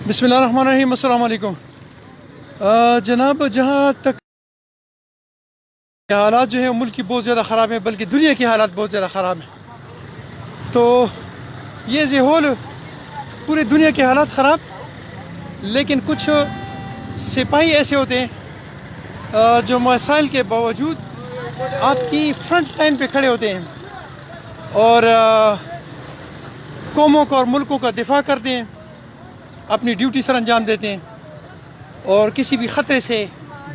بسم اللہ الرحمن الرحیم، السلام علیکم جناب۔ جہاں تک حالات جو ہیں ملک کی بہت زیادہ خراب ہیں، بلکہ دنیا کی حالات بہت زیادہ خراب ہیں، تو یہ ہول پورے دنیا کے حالات خراب، لیکن کچھ سپاہی ایسے ہوتے ہیں جو مسائل کے باوجود آپ کی فرنٹ لائن پہ کھڑے ہوتے ہیں اور قوموں کا اور ملکوں کا دفاع کرتے ہیں، اپنی ڈیوٹی سر انجام دیتے ہیں اور کسی بھی خطرے سے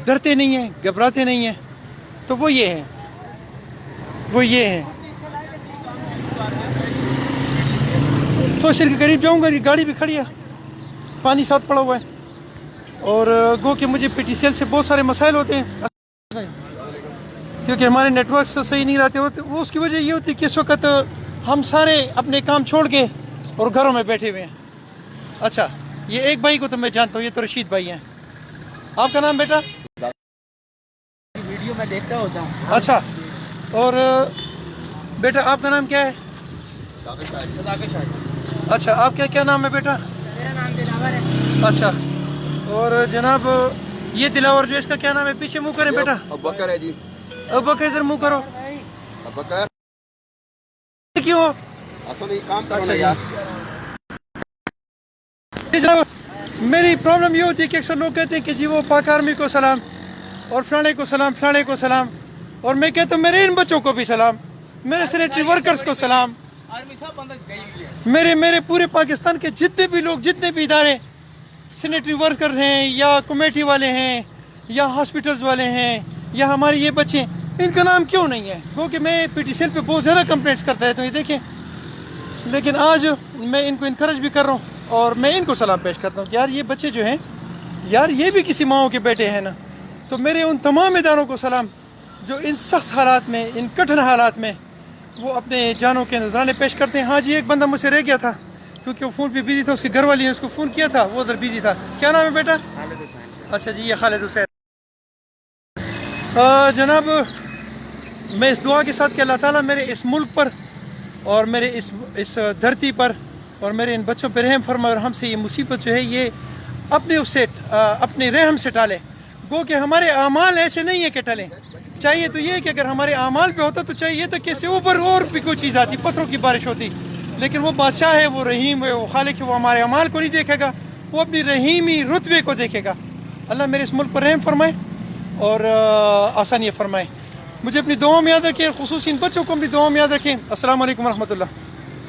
ڈرتے نہیں ہیں، گھبراتے نہیں ہیں۔ تو وہ یہ ہیں تو سر کے قریب جاؤں گا، یہ گاڑی بھی کھڑی ہے، پانی ساتھ پڑا ہوا ہے، اور گو کہ مجھے پی ٹی سی ایل سے بہت سارے مسائل ہوتے ہیں کیونکہ ہمارے نیٹ ورکس صحیح نہیں رہتے ہوتے۔ وہ اس کی وجہ یہ ہوتی ہے کہ اس وقت ہم سارے اپنے کام چھوڑ کے اور گھروں میں بیٹھے ہوئے ہیں۔ اچھا، یہ ایک بھائی کو تو میں جانتا ہوں، یہ تو رشید بھائی ہیں۔ آپ کا نام بیٹا؟ ویڈیو میں دیکھتا ہوتا ہوں۔ اچھا، اور بیٹا آپ کا نام کیا ہے؟ اچھا، آپ کا کیا نام ہے بیٹا؟ میرا نام دلاور ہے۔ اچھا، اور جناب یہ دلاور جو اس کا کیا نام ہے؟ پیچھے منہ کریں بیٹا۔ ابوبکر ہے جی۔ ابوبکر ادھر منہ کرو۔ ابوبکر کیوں؟ اصل یہ کام کرو نا یار۔ میری پرابلم یہ ہوتی ہے کہ اکثر لوگ کہتے ہیں کہ جی وہ پاک آرمی کو سلام اور فلانے کو سلام، فلانے کو سلام، اور میں کہتا ہوں میرے ان بچوں کو بھی سلام، میرے سینیٹری ورکرز کو سلام، میرے پورے پاکستان کے جتنے بھی لوگ، جتنے بھی ادارے سینیٹری ورکر ہیں یا کمیٹی والے ہیں یا ہاسپٹلز والے ہیں یا ہمارے یہ بچے، ان کا نام کیوں نہیں ہے؟ کیونکہ میں پی ٹی سی ایل پہ بہت زیادہ کمپلینٹس کرتا رہتا ہوں، یہ دیکھیں، لیکن آج میں ان کو انکریج بھی کر رہا ہوں اور میں ان کو سلام پیش کرتا ہوں کہ یار یہ بچے جو ہیں، یار یہ بھی کسی ماؤں کے بیٹے ہیں نا۔ تو میرے ان تمام اداروں کو سلام جو ان سخت حالات میں، ان کٹھن حالات میں وہ اپنے جانوں کے نذرانے پیش کرتے ہیں۔ ہاں جی، ایک بندہ مجھ سے رہ گیا تھا کیونکہ وہ فون پہ بزی تھا، اس کے گھر والی نے اس کو فون کیا تھا، وہ ادھر بزی تھا۔ کیا نام ہے بیٹا؟ اچھا جی، یہ خالد حسین۔ جناب، میں اس دعا کے ساتھ کہ اللہ تعالیٰ میرے اس ملک پر اور میرے اس دھرتی پر اور میرے ان بچوں پہ رحم فرمائے اور ہم سے یہ مصیبت جو ہے یہ اپنے رحم سے ٹالے۔ گو کہ ہمارے اعمال ایسے نہیں ہیں کہ ٹلیں، چاہیے تو یہ کہ اگر ہمارے اعمال پہ ہوتا تو چاہیے تو کہ اس سے اوپر اور بھی کوئی چیز آتی، پتھروں کی بارش ہوتی، لیکن وہ بادشاہ ہے، وہ رحیم ہے، وہ خالق ہے، وہ ہمارے اعمال کو نہیں دیکھے گا، وہ اپنی رحیمی رتبے کو دیکھے گا۔ اللہ میرے اس ملک پر رحم فرمائے اور آسانی فرمائے۔ مجھے اپنی دعاؤں میں یاد رکھیں، خصوصی ان بچوں کو اپنی دعاؤں میں یاد رکھیں۔ السلام علیکم ورحمۃ اللہ۔